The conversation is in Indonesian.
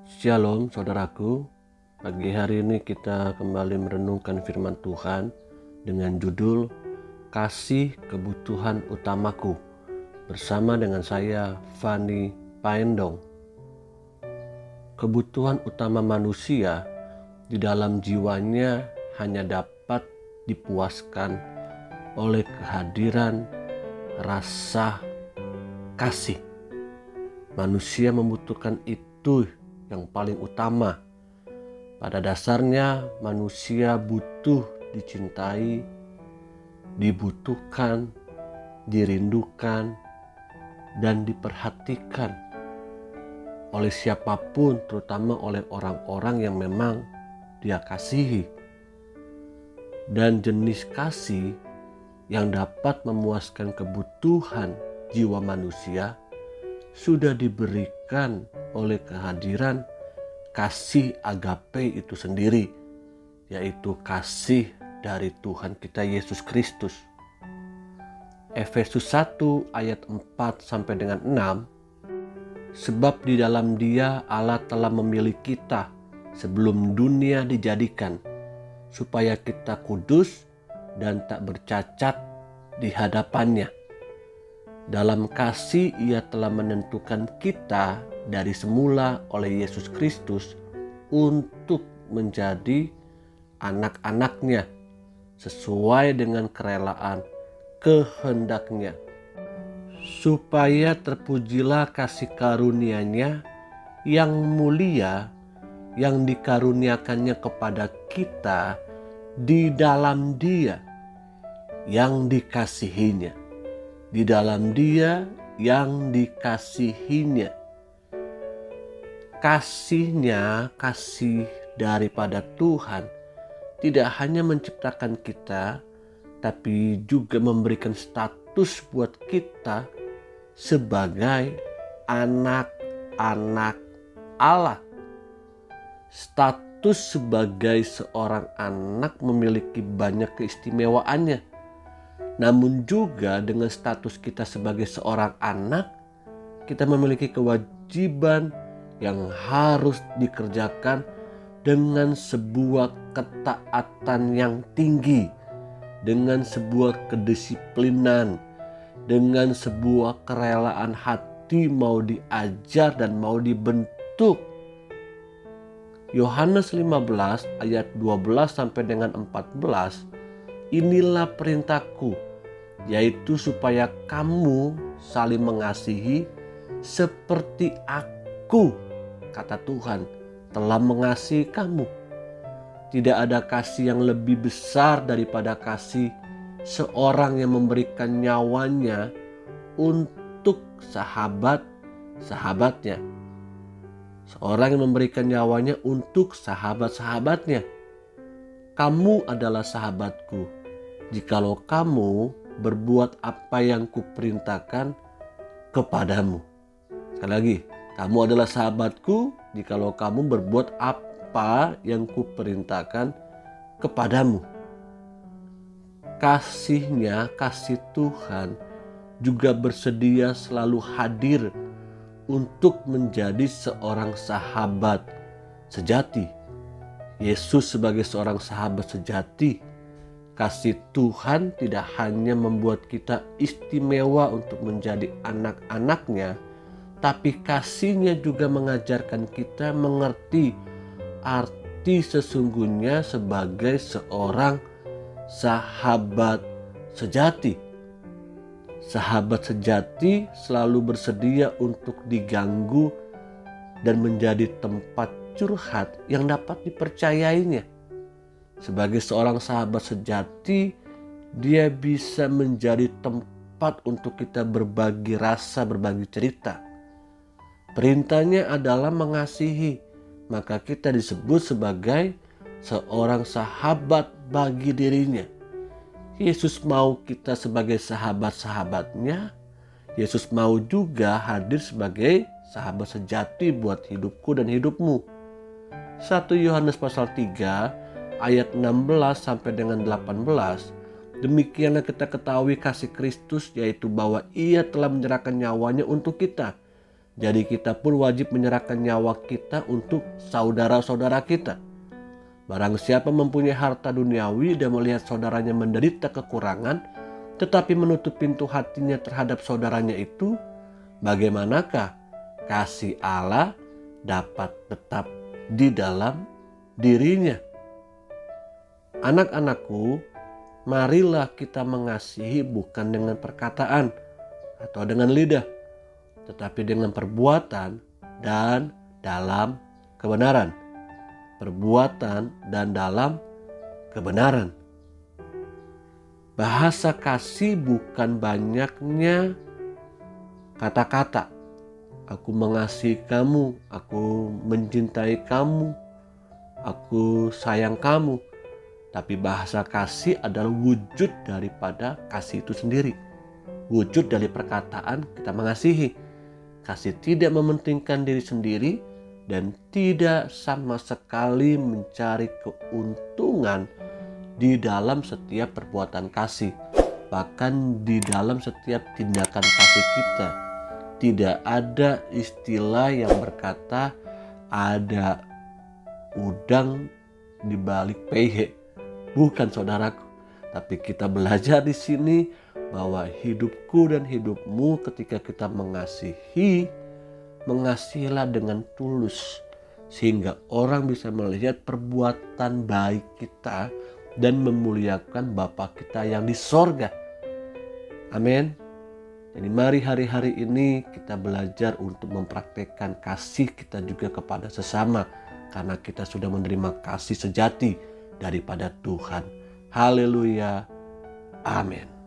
Shalom saudaraku, pagi hari ini kita kembali merenungkan firman Tuhan dengan judul Kasih Kebutuhan Utamaku bersama dengan saya Fani Paendong. Kebutuhan utama manusia di dalam jiwanya hanya dapat dipuaskan oleh kehadiran rasa kasih. Manusia membutuhkan itu yang paling utama. Pada dasarnya manusia butuh dicintai, dibutuhkan, dirindukan, dan diperhatikan oleh siapapun, terutama oleh orang-orang yang memang dia kasihi. Dan jenis kasih yang dapat memuaskan kebutuhan jiwa manusia sudah diberikan oleh kehadiran kasih agape itu sendiri, yaitu kasih dari Tuhan kita Yesus Kristus. Efesus 1 ayat 4 sampai dengan 6, sebab di dalam Dia Allah telah memilih kita sebelum dunia dijadikan, supaya kita kudus dan tak bercacat di hadapannya. Dalam kasih Ia telah menentukan kita dari semula oleh Yesus Kristus untuk menjadi anak-anaknya sesuai dengan kerelaan kehendak-Nya, supaya terpujilah kasih karunia-Nya yang mulia yang dikaruniakannya kepada kita di dalam Dia yang dikasihinya. Di dalam Dia yang dikasihinya. Kasihnya, kasih daripada Tuhan tidak hanya menciptakan kita, tapi juga memberikan status buat kita sebagai anak-anak Allah. Status sebagai seorang anak memiliki banyak keistimewaannya. Namun juga dengan status kita sebagai seorang anak, kita memiliki kewajiban yang harus dikerjakan dengan sebuah ketaatan yang tinggi, dengan sebuah kedisiplinan, dengan sebuah kerelaan hati mau diajar dan mau dibentuk. Yohanes 15 ayat 12 sampai dengan 14, inilah perintahku, yaitu supaya kamu saling mengasihi seperti aku, kata Tuhan, telah mengasihi kamu. Tidak ada kasih yang lebih besar daripada kasih seorang yang memberikan nyawanya untuk sahabat-sahabatnya. Seorang yang memberikan nyawanya untuk sahabat-sahabatnya. Kamu adalah sahabatku, jikalau kamu berbuat apa yang kuperintahkan kepadamu. Sekali lagi, kamu adalah sahabatku jikalau kamu berbuat apa yang kuperintahkan kepadamu. Kasihnya, kasih Tuhan juga bersedia selalu hadir untuk menjadi seorang sahabat sejati. Yesus sebagai seorang sahabat sejati. Kasih Tuhan tidak hanya membuat kita istimewa untuk menjadi anak-anaknya, tapi kasih-Nya juga mengajarkan kita mengerti arti sesungguhnya sebagai seorang sahabat sejati. Sahabat sejati selalu bersedia untuk diganggu dan menjadi tempat curhat yang dapat dipercayainya. Sebagai seorang sahabat sejati, dia bisa menjadi tempat untuk kita berbagi rasa, berbagi cerita. Perintahnya adalah mengasihi, maka kita disebut sebagai seorang sahabat bagi dirinya. Yesus mau kita sebagai sahabat-sahabatnya. Yesus mau juga hadir sebagai sahabat sejati buat hidupku dan hidupmu. 1 Yohanes pasal 3 ayat 16 sampai dengan 18, demikianlah kita ketahui kasih Kristus, yaitu bahwa Ia telah menyerahkan nyawanya untuk kita, Jadi kita pun wajib menyerahkan nyawa kita untuk saudara-saudara kita. Barang siapa mempunyai harta duniawi dan melihat saudaranya menderita kekurangan, tetapi menutup pintu hatinya terhadap saudaranya itu, bagaimanakah kasih Allah dapat tetap di dalam dirinya? Anak-anakku, marilah kita mengasihi bukan dengan perkataan atau dengan lidah, tetapi dengan perbuatan dan dalam kebenaran. Perbuatan dan dalam kebenaran. Bahasa kasih bukan banyaknya kata-kata. Aku mengasihi kamu, aku mencintai kamu, aku sayang kamu. Tapi bahasa kasih adalah wujud daripada kasih itu sendiri. Wujud dari perkataan kita mengasihi. Kasih tidak mementingkan diri sendiri dan tidak sama sekali mencari keuntungan di dalam setiap perbuatan kasih. Bahkan di dalam setiap tindakan kasih kita. Tidak ada istilah yang berkata ada udang di balik peyek. Bukan, saudaraku. Tapi kita belajar di sini bahwa hidupku dan hidupmu ketika kita mengasihilah dengan tulus, sehingga orang bisa melihat perbuatan baik kita dan memuliakan Bapa kita yang di sorga. Amin. Jadi mari hari-hari ini kita belajar untuk mempraktekkan kasih kita juga kepada sesama, karena kita sudah menerima kasih sejati daripada Tuhan. Haleluya. Amin.